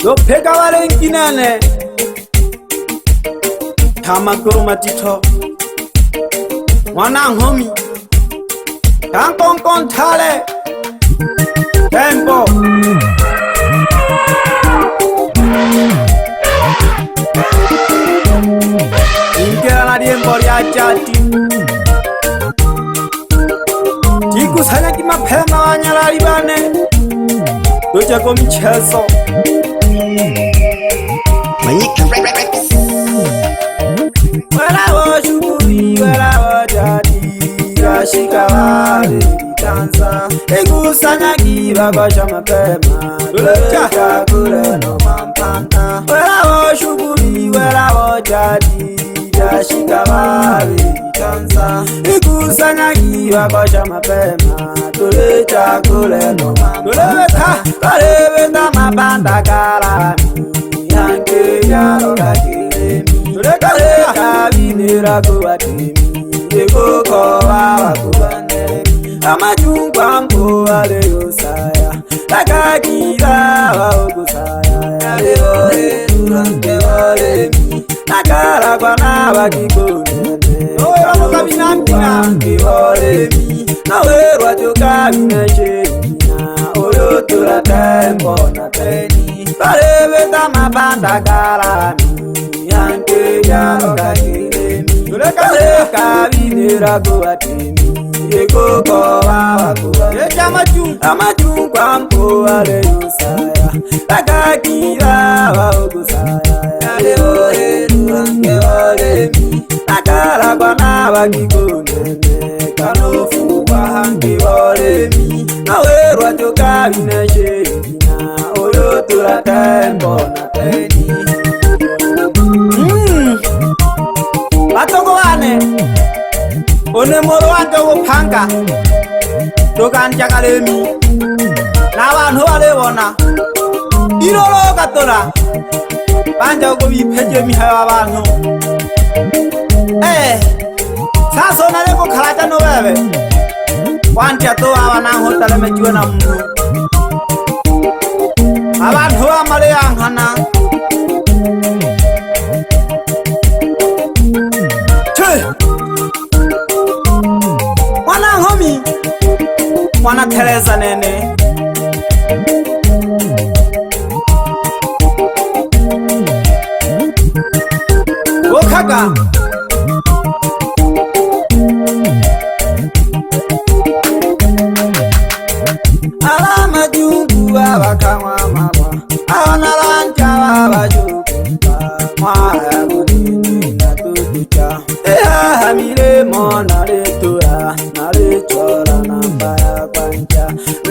Lo peka walenkinane Tama kurumatito Mwana ngomi Kankon tale Tembo Ingera na diembo ya chati Tiku sanya kimapema wanyala libane Doja komichezo Manyika Wela wo shukuri, wela wo jadi Rashika wale itanza Ekusanya kiba kwa shama pema Tuleka kule no mampanta Wela wo shukuri, wela wo jadi Rashika wale itanza Ekusanya kiba kwa shama pema Tuleka kule no mampanta Tuleka mabanda karami Yanke ya roga kiremi Tuleka binira kuwatimi Ego kowa wakubanderemi Amachungwa mko wale yosaya Takakira wa ogusaya Yale turanke walemi Nakara kwa na wakikonene Oyo moka binambina Kivolemi Nawerwa choka binashemina Oyo tura tembo na teni Balebeta mabanda karami Yanke ya roga kiremi Tuleka binira kuwatimi Ego kowa wakuwa Amachungwa mko wale yosaya Takakira wa ogusaya Yale oe turanke walemi Nakara kwa na wakikonene Kanofu wa hangi walemi Nawerwa choka binashemina Oyo tura tembo na teni Batongo wane One moro wako upanga Tokan kalemi Na wanhu wale wana Irolo katora Banja uko vipeje mihawa wanhu Saso na leko karaja no wewe Wanti atoa wanangu talemejue na mnu Abantu wa male yanghana Mwana ngomi Mwana Teresa nene Okaga Alama jungu wabakamwa mama Aona lanja wabajuku Mwaya gudini na tutucha Eha hamile mona letura Na lechora na mbaya kwancha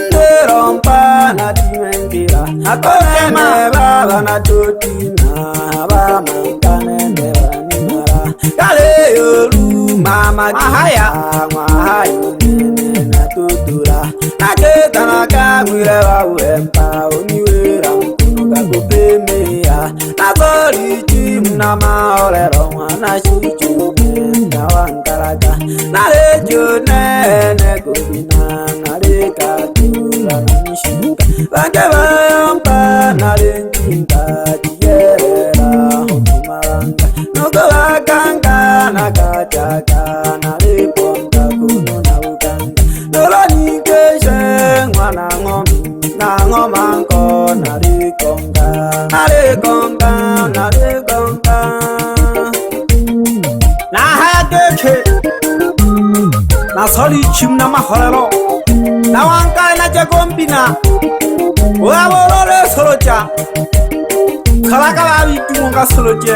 Nderompa na timengira Akone baba na tutina Baba mankane ndewa nimara Kale yoru mama mahaya Mahayo nene na tutura Naketa na kagwire wa uempa Uniwera mkunuka kupemea Nazori chimu na maolero Mwana shichume na wankaraga Nalejo nene kubina Naleka tula na nishuka Bange bayomba nalenjinga Tiyera hukumaranga Nuko wakanga nakachaka Naleponga kuno na ukanga Nola nikeshe mwana ngomi Na ngomanko nalekonga Nalekonga Na hayateke Na soli chim na maholero Na wanka na jagombina Uwabolole soloja Kalaka wabi tumunga soloje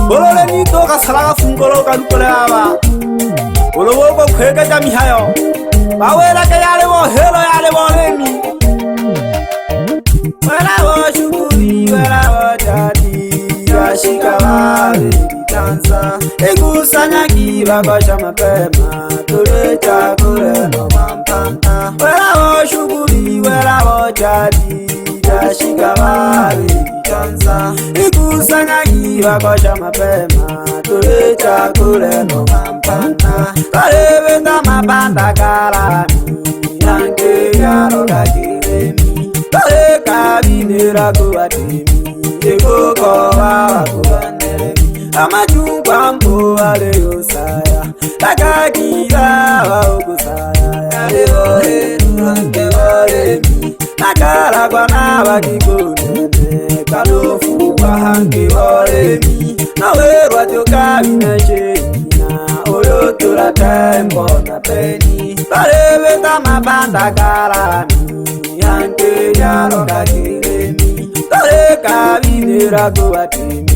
Bolole ni toka salaka fungolo kalukole aba Bolowoko kweke jamihayo Bawela ke yale wo helo yale wo lemi Wela wo shukuri, wela wo jadi Rashika wale itanza Ekusanya kiba kwa shama pema Tuleta kule no mampanta Wela wo shukuri, wela wo jadi Rashika wale itanza Ekusanya kiba kwa shama pema Tuleta kule no mampanta Balebeta mabanda karami Yanke ya roga kiremi Baleka bine kabinera kubatimi ego kowa kubanderemi amajungwa mbo aleyosaya akagira waugusaya yalebore nurangeboremi nakaragwa n'abagigonene kanofuwa hangeboremi nawerwa tyokabineshemina oyotura tembo na peni barebeta mabandagarami yanke yarokakiremi tore kabinera kubatimi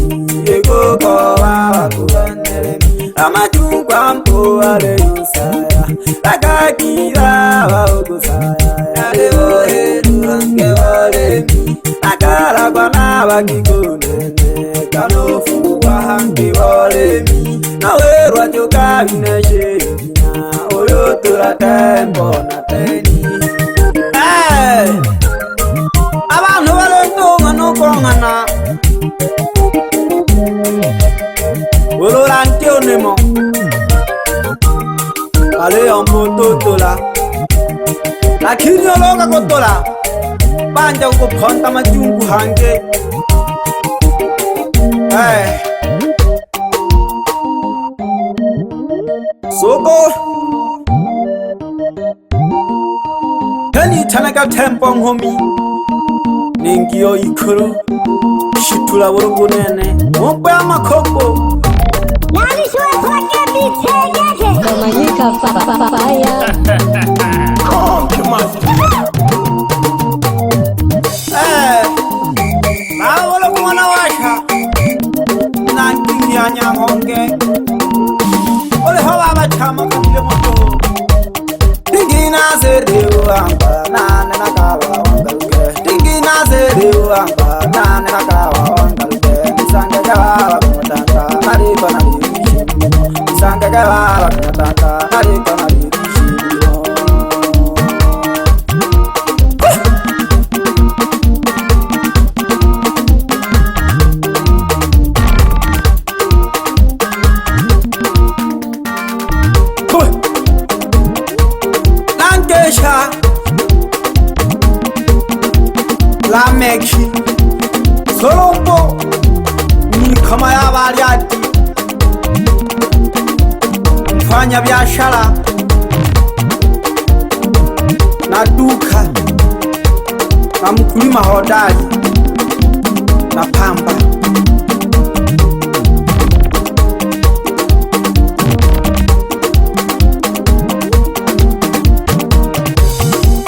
ego kowa wakubaneremi amajungwa mbo aleyosaya akagira waugusaya yalebore nurangeboremi nakaragwa n'abagigonene kanofuwa hangeboremi nawerwa tyokabineshemina oyotura tembo na peni abantu balentunga nukongana olorantionemo aleyombototola lakini oloka kotola banja kukuphonta majungu hange soko teni tanaka tempo ngomi ningiyo ikuru shitula burungunene mumpe amakopo Manyika fire. Wala kumana washa nanginya nyahonge ole hawa bachama kumile moto tingina zerewa amba nane nakawa ongaluke tingina zerewa amba nane nakawa ongaluke misanga jawa kumutanga nariko narishi misanga jawa kumutanga nariko narishi la meki solombo ni kama ya baliati mfanya biashara na duka na mkulima hodari na pamba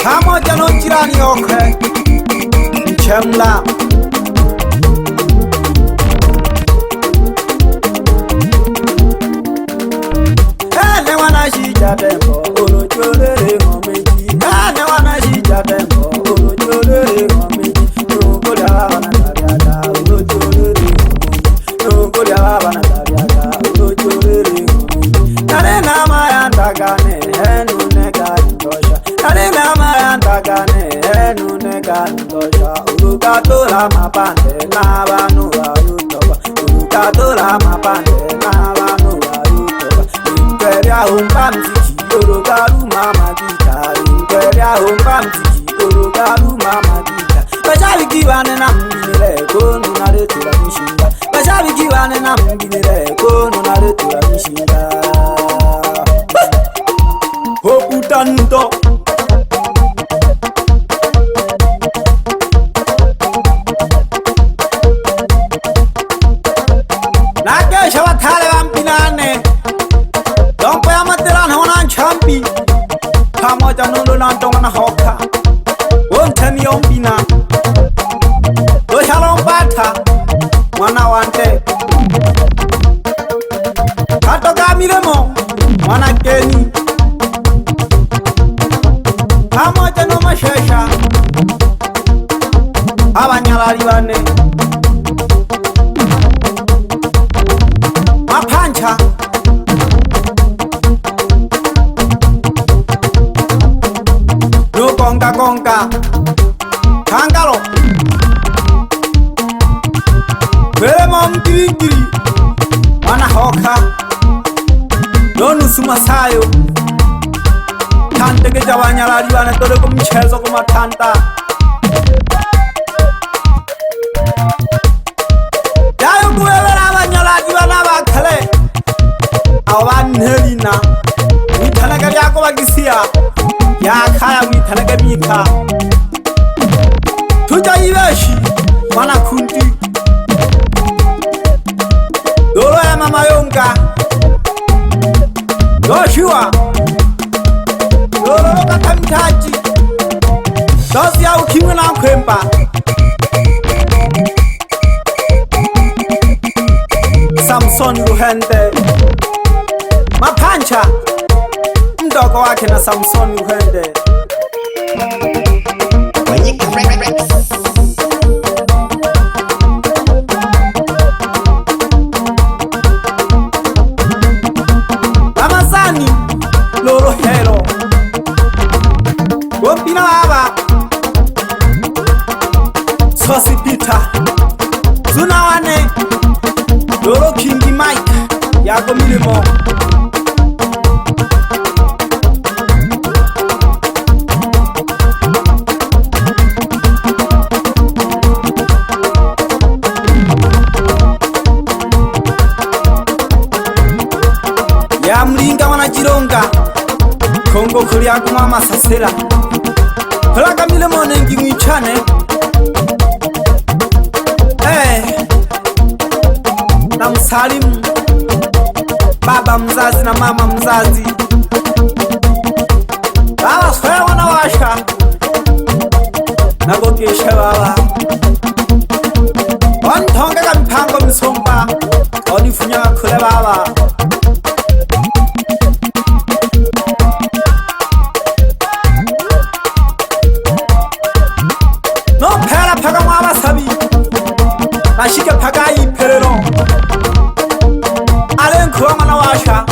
pamoja na jirani yoke Chemla ane wana shija tembo olochorere ngomeji ane wana shija tembo olochorere ngomeji nukolia wana tabiaga olochorere ngomeji nukolia wana tabiaga olochorere ngomeji nare nama yandagane enu nega ndosha nare nama yandagane enu nega ndosha Urukatola mapande na banu bayutoba Urukatola mapande na banu bayutoba Imperia humba mziki urugaru mama gita Imperia humba mziki urugaru mama gita Bashabi kiwane na mbinire kono naretura mishinga Bashabi kiwane na mbinire kono naretura mishinga Hoputanto pamoja nulo landonga na hoka wontemi ombina lo shalombata mwana wante katoka miremo mwana keni pamoja no mashesha abanyalali bane mapancha Konga konga Kangalo Wela mkirikiri Wana hoka Nonu sumasayo Tante ke jawanya lari wana tole kumchezo kumatanta awanhelina withanaga lyako bagisiya yakhaya withanaga mika tuja ibeshi mwana kunti dolo ya mama yonga Joshua dolo kakamtaji dosi ya ukimwe na kwemba Samson Ruhende Mapancha mdogo wake na Samson Ruhende Manyika Ramazani Loro Hero Gompina baba Sosi Peter Zunawane Loro Kingi Mike Yago Milimo ya mlinga wana jironga Kongo kulia kumama sasela Kulaka Milimo nengi mwichane na msalimu baba mzazi na mama mzazi baba swaya wanawasha nagokesha baba wantonga mpango misomba onifunya kule baba no pera paga mwaba sabi nashike paga iperero kwa mwana washa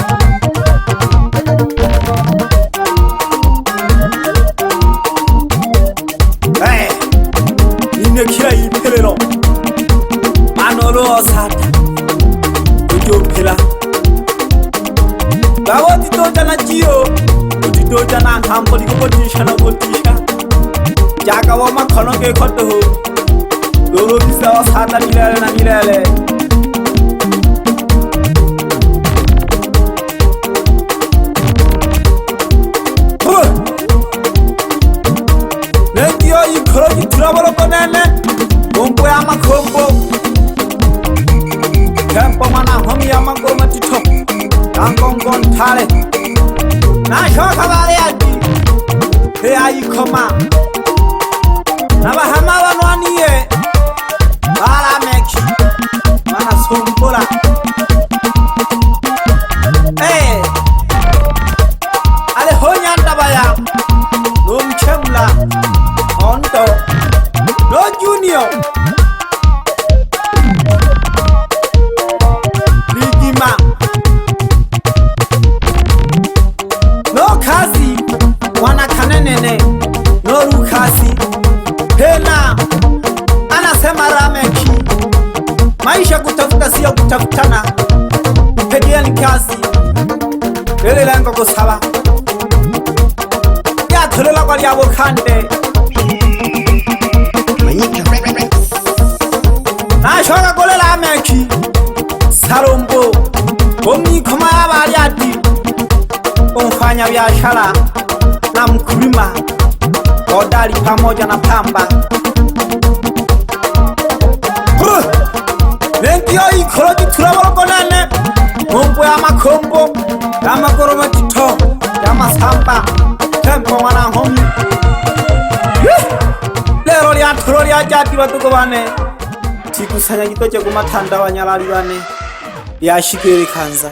nimekira ipelero manolo osata kujopela bawo titoja na jiyo titoja na nkambo likotisha na kotisha jaka wa makono ke koto lolo bisa osata milele na milele Koroji turabolo konene Gombo ya makombo Tembo mana homi ya magoma tito Kangongon tale Na shoka bale yadi Hea ikoma Nabahama wanwaniye Bala meki Mana sumbula Ale honya ndabaya Numchemla Ondo No Junior Bigima No Kazi Wana kanenene No Lukasi Pena Anasema rameki Maisha kutafuta siya kutafutana Pedia ni kazi Lele lengo kusaba Ya tulela kwa liabo kande Nashoka kolela ameki Salombo Omi koma yaba yadi Umfanya biashara na mkulima Hodari pamoja na pamba Nengio ikoroji turabolo konene Mumbo ya makombo Ya magoroma tito Ya masamba Tembo wana homi Lero liya turo liya jadi batuko bane Tikusanya gito cego matanda wanyalari bane Yashikiri kanza